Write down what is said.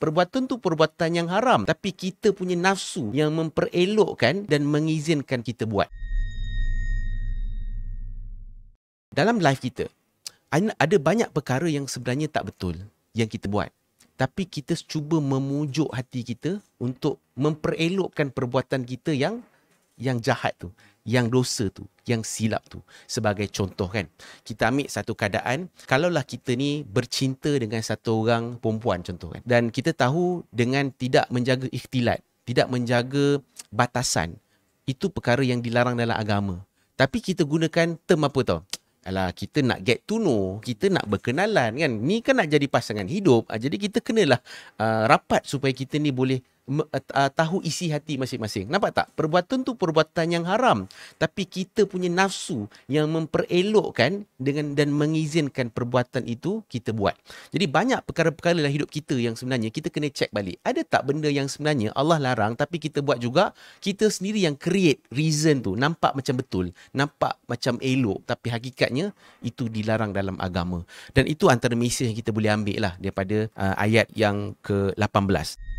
Perbuatan tu perbuatan yang haram, tapi kita punya nafsu yang memperelokkan dan mengizinkan kita buat. Dalam life kita, ada banyak perkara yang sebenarnya tak betul yang kita buat. Tapi kita cuba memujuk hati kita untuk memperelokkan perbuatan kita yang jahat tu, yang dosa tu, yang silap tu. Sebagai contoh kan, kita ambil satu keadaan, kalaulah kita ni bercinta dengan satu orang perempuan contoh kan, dan kita tahu dengan tidak menjaga ikhtilat, tidak menjaga batasan, itu perkara yang dilarang dalam agama. Tapi kita gunakan term apa tau? Alah, kita nak get to know, kita nak berkenalan kan. Ni kan nak jadi pasangan hidup. Jadi kita kenalah rapat supaya kita ni boleh tahu isi hati masing-masing. Nampak tak? Perbuatan tu perbuatan yang haram, tapi kita punya nafsu yang memperelokkan dan mengizinkan perbuatan itu kita buat. Jadi banyak perkara-perkara dalam hidup kita yang sebenarnya kita kena cek balik. Ada tak benda yang sebenarnya Allah larang tapi kita buat juga, kita sendiri yang create reason tu, nampak macam betul, nampak macam elok, tapi hakikatnya itu dilarang dalam agama. Dan itu antara mesej yang kita boleh ambil lah daripada ayat yang ke-18.